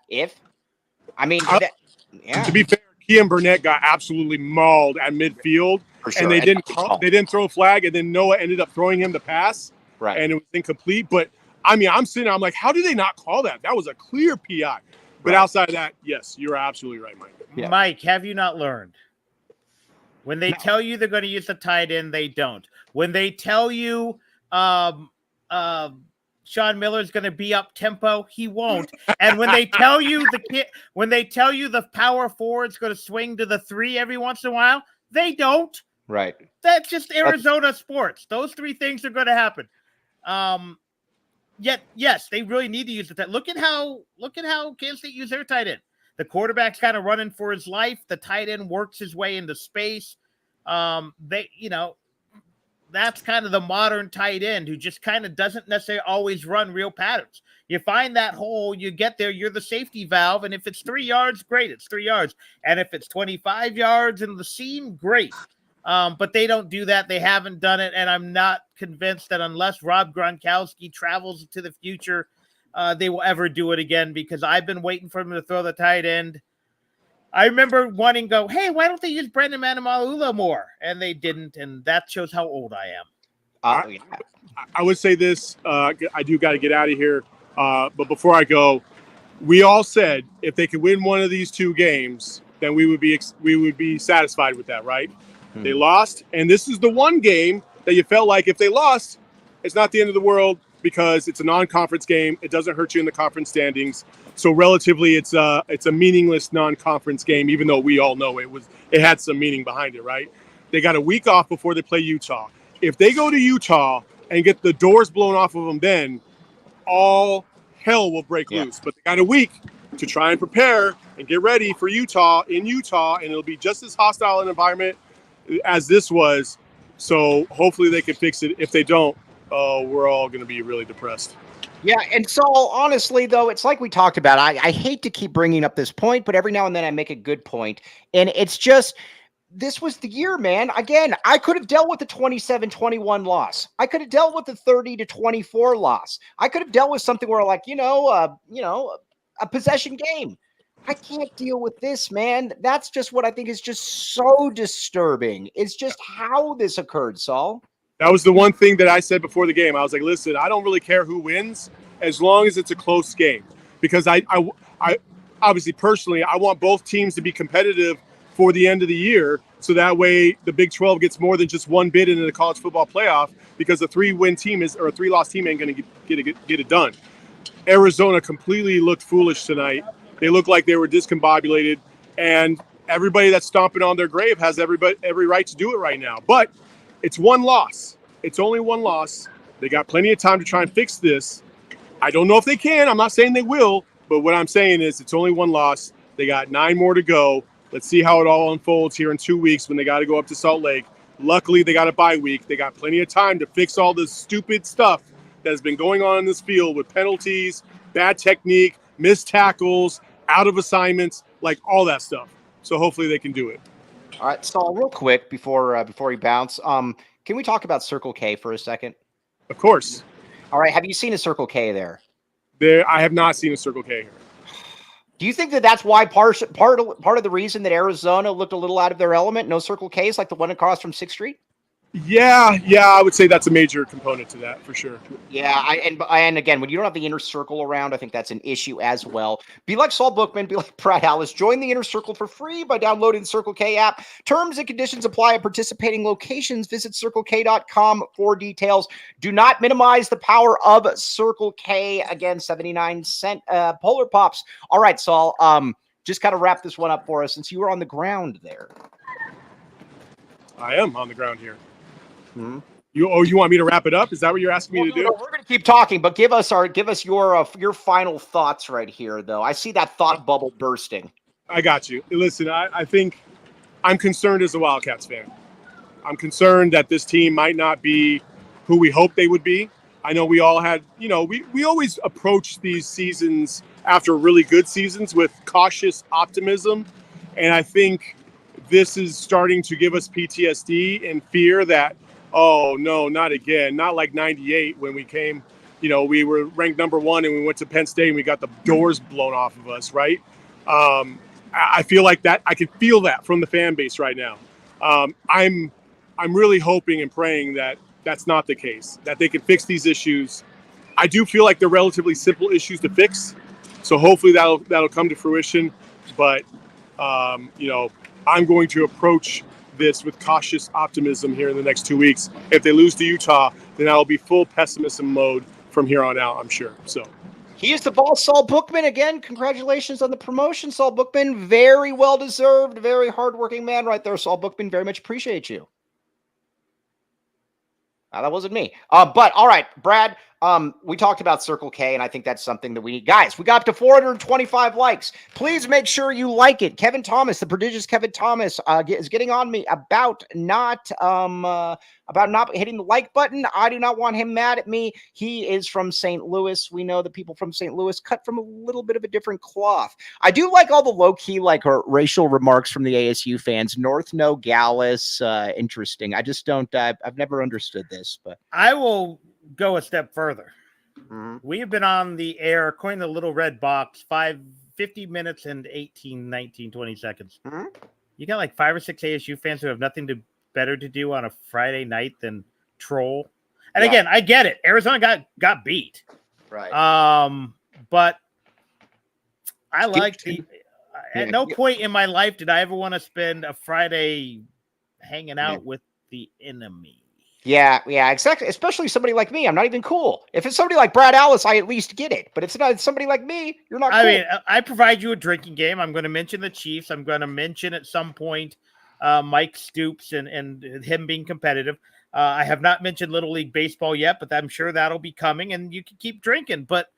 Yeah. To be fair, Kean Burnett got absolutely mauled at midfield, For sure. and they didn't throw a flag, and then Noah ended up throwing him the pass, Right. and it was incomplete. But I mean, I'm sitting there, I'm like, how did they not call that? That was a clear PI. But Right. outside of that, yes, you're absolutely right, Mike. Yeah. Mike, have you not learned? When they tell you they're going to use the tight end, they don't. When they tell you Sean Miller is going to be up tempo, he won't. And when they tell you the power forward's going to swing to the 3 every once in a while, they don't. Right. That's just Arizona sports. Those 3 things are going to happen. Yet, yes, they really need to use the tight. Look at how Kansas State used their tight end. The quarterback's kind of running for his life. The tight end works his way into space. That's kind of the modern tight end who just kind of doesn't necessarily always run real patterns. You find that hole, you get there, you're the safety valve, and if it's 3 yards, great, it's 3 yards. And if it's 25 yards in the seam, great. But they don't do that. They haven't done it, and I'm not convinced that unless Rob Gronkowski travels to the future, they will ever do it again, because I've been waiting for him to throw the tight end. I remember wanting to go, hey, why don't they use Brendan Manamaula more? And they didn't, and that shows how old I am. I would say this. I do got to get out of here. But before I go, we all said if they could win one of these 2 games, then we would be satisfied with that, right? They lost, and this is the one game that you felt like if they lost, it's not the end of the world because it's a non-conference game. It doesn't hurt you in the conference standings. So relatively, it's a meaningless non-conference game, even though we all know it had some meaning behind it, right? They got a week off before they play Utah. If they go to Utah and get the doors blown off of them, then all hell will break loose. But they got a week to try and prepare and get ready for Utah, and it'll be just as hostile an environment as this was. So hopefully they can fix it. If they don't, we're all going to be really depressed. Yeah, and Saul, honestly, though, it's like we talked about. I hate to keep bringing up this point, but every now and then I make a good point. And it's just, this was the year, man. Again, I could have dealt with the 27-21 loss. I could have dealt with the 30-24 loss. I could have dealt with something where, like, a possession game. I can't deal with this, man. That's just what I think is just so disturbing. It's just how this occurred, Saul. That was the one thing that I said before the game. I was like, listen, I don't really care who wins as long as it's a close game. Because I obviously, personally, I want both teams to be competitive for the end of the year. So that way the Big 12 gets more than just one bid into the college football playoff, because a 3-win team a 3-loss team ain't going to get it done. Arizona completely looked foolish tonight. They looked like they were discombobulated, and everybody that's stomping on their grave has every right to do it right now. But it's one loss. It's only one loss. They got plenty of time to try and fix this. I don't know if they can. I'm not saying they will, but what I'm saying is it's only one loss. They got 9 more to go. Let's see how it all unfolds here in 2 weeks when they got to go up to Salt Lake. Luckily, they got a bye week. They got plenty of time to fix all this stupid stuff that has been going on in this field with penalties, bad technique, missed tackles, out of assignments, like all that stuff. So hopefully they can do it. All right, Saul, real quick before we bounce, can we talk about Circle K for a second? Of course. All right, have you seen a Circle K there? I have not seen a Circle K here. Do you think that that's why part of the reason that Arizona looked a little out of their element? No Circle Ks like the one across from 6th Street? Yeah, I would say that's a major component to that for sure. Yeah, and again, when you don't have the inner circle around, I think that's an issue as well. Be like Saul Bookman, be like Brad Allis. Join the inner circle for free by downloading the Circle K app. Terms and conditions apply at participating locations. Visit CircleK.com for details. Do not minimize the power of Circle K. Again, 79-cent Polar Pops. All right, Saul. Just kind of wrap this one up for us since you were on the ground there. I am on the ground here. Hmm? You want me to wrap it up? Is that what you're asking me to do? No, we're going to keep talking, but give us your final thoughts right here, though. I see that thought bubble bursting. I got you. Listen, I think I'm concerned as a Wildcats fan. I'm concerned that this team might not be who we hoped they would be. I know we all had, we always approach these seasons after really good seasons with cautious optimism, and I think this is starting to give us PTSD and fear that, oh, no, not again. Not like 98 when we came, we were ranked number 1 and we went to Penn State and we got the doors blown off of us, right? I feel like that. I can feel that from the fan base right now. I'm really hoping and praying that that's not the case, that they can fix these issues. I do feel like they're relatively simple issues to fix, so hopefully that'll come to fruition. But I'm going to approach this with cautious optimism here in the next 2 weeks. If they lose to Utah, then I'll be full pessimism mode from here on out, I'm sure. So he is the boss, Saul Bookman. Again, congratulations on the promotion, Saul Bookman. Very well deserved, very hardworking man right there, Saul Bookman. Very much appreciate you. That wasn't me. But all right, Brad, we talked about Circle K, and I think that's something that we need. Guys, we got up to 425 likes. Please make sure you like it. Kevin Thomas, the prodigious Kevin Thomas, is getting on me about not hitting the like button. I do not want him mad at me. He is from St. Louis. We know that people from St. Louis cut from a little bit of a different cloth. I do like all the low-key, racial remarks from the ASU fans. North no Gallus. Interesting. I just don't, I've never understood this, but I will go a step further. Mhm. We have been on the air, according to the little red box, 50 minutes and 18, 19, 20 seconds. Mhm. You got like 5 or 6 ASU fans who have nothing better to do on a Friday night than troll. And Yeah. again, I get it. Arizona got beat. Right. But I like at no point in my life did I ever want to spend a Friday hanging out with the enemy. Yeah, exactly. Especially somebody like me. I'm not even cool. If it's somebody like Brad Allis, I at least get it. But if it's not somebody like me, you're not cool. I mean, I provide you a drinking game. I'm going to mention the Chiefs. I'm going to mention at some point Mike Stoops and him being competitive. I have not mentioned Little League Baseball yet, but I'm sure that'll be coming, and you can keep drinking. But,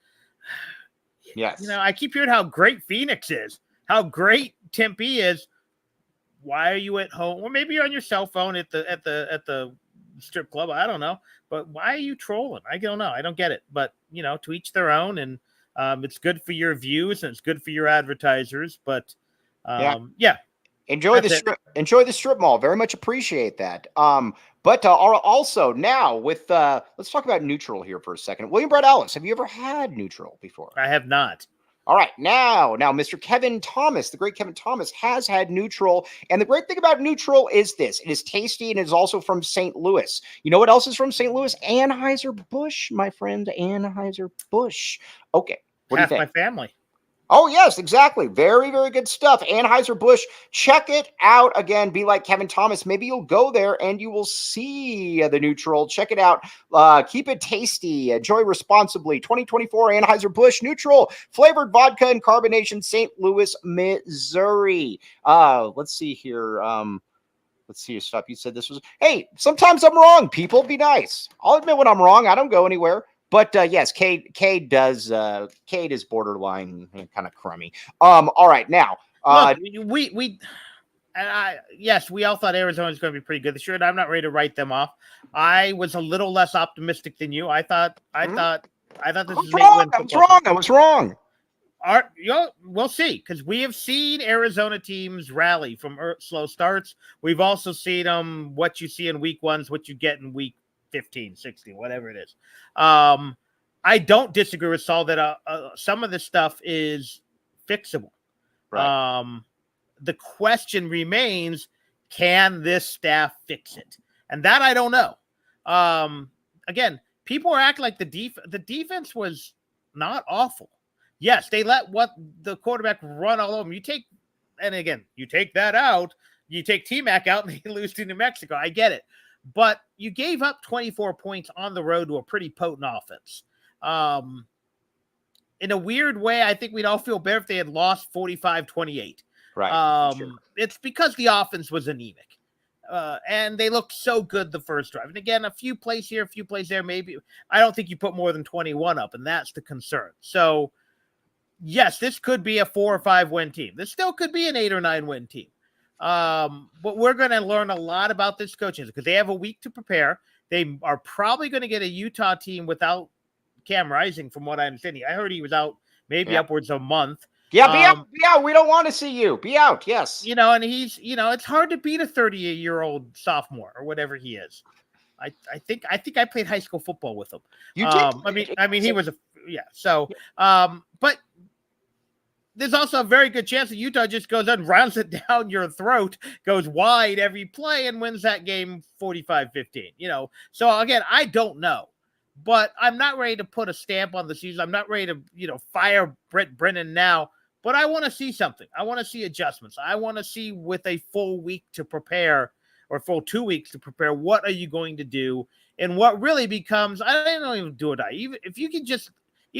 yes, I keep hearing how great Phoenix is, how great Tempe is. Why are you at home? Or maybe you're on your cell phone at the strip club. I don't know. But why are you trolling? I don't know. I don't get it. But, to each their own. And it's good for your views and it's good for your advertisers. But, yeah. Enjoy the strip mall. Very much appreciate that. But also now with let's talk about neutral here for a second. William Brad Allis, have you ever had neutral before? I have not. All right, now, Mr. Kevin Thomas, the great Kevin Thomas, has had neutral. And the great thing about neutral is this. It is tasty, and it is also from St. Louis. You know what else is from St. Louis? Anheuser-Busch, my friend, Anheuser-Busch. Okay, what do you think? My family. Oh, yes, exactly. Very, very good stuff. Anheuser-Busch. Check it out. Again, be like Kevin Thomas. Maybe you'll go there and you will see the neutral. Check it out. Keep it tasty. Enjoy responsibly. 2024 Anheuser-Busch Neutral. Flavored vodka and carbonation, St. Louis, Missouri. Let's see here. Let's see your stuff. You said this was... Hey, sometimes I'm wrong, people. Be nice. I'll admit when I'm wrong. I don't go anywhere. But yes, Cade is borderline kind of crummy. All right, now look, we all thought Arizona was going to be pretty good this year, and I'm not ready to write them off. I was a little less optimistic than you. I thought this was I was wrong. We'll see, because we have seen Arizona teams rally from slow starts. We've also seen them, what you see in week 1 is what you get in week 15, 16, whatever it is. I don't disagree with Saul that some of this stuff is fixable. Right. The question remains, can this staff fix it? And that I don't know. Again, people are acting like the defense was not awful. Yes, they let the quarterback run all over them. You take that out, you take T-Mac out, and they lose to New Mexico. I get it. But you gave up 24 points on the road to a pretty potent offense. In a weird way, I think we'd all feel better if they had lost 45-28. Right. Sure. It's because the offense was anemic. And they looked so good the first drive. And again, a few plays here, a few plays there. Maybe I don't think you put more than 21 up, and that's the concern. So, yes, this could be a 4 or 5 win team. This still could be an 8 or 9 win team. But we're going to learn a lot about this coaching because they have a week to prepare. They are probably going to get a Utah team without Cam Rising, from what I understand. I heard he was out maybe upwards of a month. Yeah, be out. Be out. We don't want to see you. Be out. Yes. And he's, it's hard to beat a 30-year-old sophomore or whatever he is. I think I played high school football with him. You did. I mean, he was So, but there's also a very good chance that Utah just goes and rounds it down your throat, goes wide every play, and wins that game 45-15. So again, I don't know, but I'm not ready to put a stamp on the season. I'm not ready to, fire Brent Brennan now, but I want to see something. I want to see adjustments. I want to see with a full week to prepare or full 2 weeks to prepare, what are you going to do? And what really becomes, I don't even do it. Even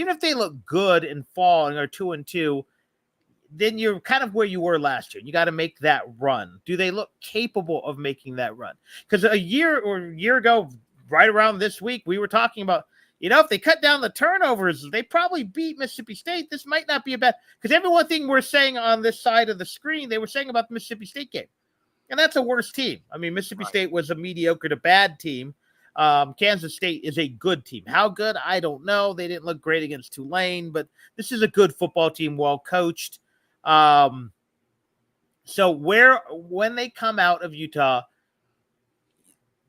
if they look good and fall and are 2-2, then you're kind of where you were last year. You got to make that run. Do they look capable of making that run? Because a year ago, right around this week, we were talking about, if they cut down the turnovers, they probably beat Mississippi State. This might not be a bad, because everything we're saying on this side of the screen, they were saying about the Mississippi State game. And that's a worse team. I mean, Mississippi State was a mediocre to bad team. Kansas State is a good team. How good? I don't know. They didn't look great against Tulane, but this is a good football team, well coached. So when they come out of Utah,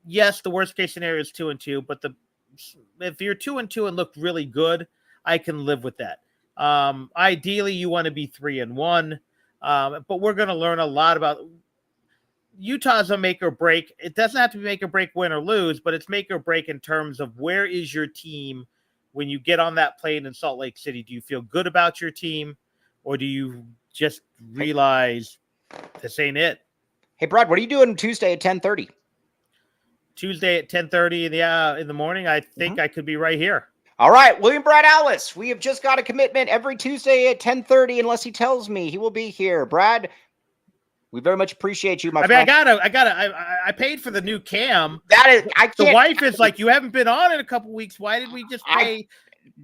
yes, the worst case scenario is 2-2, but if you're 2-2 and look really good, I can live with that. Ideally you want to be 3-1. But we're going to learn a lot about Utah's a make or break. It doesn't have to be make or break, win or lose, but it's make or break in terms of where is your team when you get on that plane in Salt Lake City. Do you feel good about your team, or do you just realize this ain't it? Hey, Brad, what are you doing Tuesday at 10:30? Tuesday at 10:30 in the morning. I think I could be right here. All right, William Brad Allis. We have just got a commitment every Tuesday at 10:30, unless he tells me he will be here. Brad, we very much appreciate you, my friend. I paid for the new cam. The wife is like, you haven't been on in a couple weeks. Why did we just pay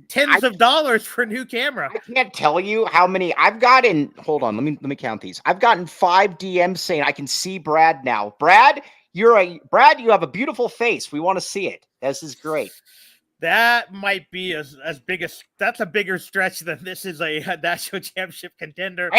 tens of dollars for a new camera? I can't tell you how many I've gotten. Hold on, let me count these. I've gotten 5 DMs saying I can see Brad now. Brad, you have a beautiful face. We want to see it. This is great. That might be as big as that's a bigger stretch than this is a national championship contender.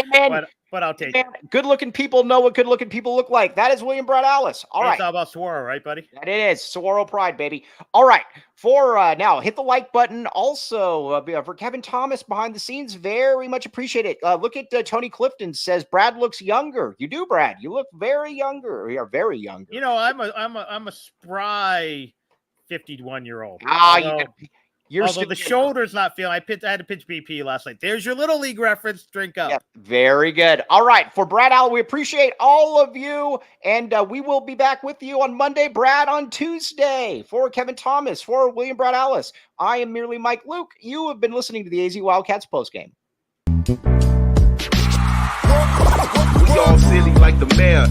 But I'll take it. Good looking people know what good looking people look like. That is William Brad Allis. All right. It's all about Saguaro, right, buddy? That it is. Saguaro pride, baby. All right. For now, hit the like button. Also, for Kevin Thomas behind the scenes, very much appreciate it. Look at Tony Clifton says Brad looks younger. You do, Brad. You look very younger. You are very younger. I'm a spry 51-year-old. Although the shoulder's not feeling. I had to pitch BP last night. There's your little league reference. Drink up. Yep, very good. All right, for Brad Allis, we appreciate all of you, and we will be back with you on Monday. Brad on Tuesday. For Kevin Thomas, for William Brad Allis, I am merely Mike Luke. You have been listening to the AZ Wildcats postgame. We all silly like the mayor.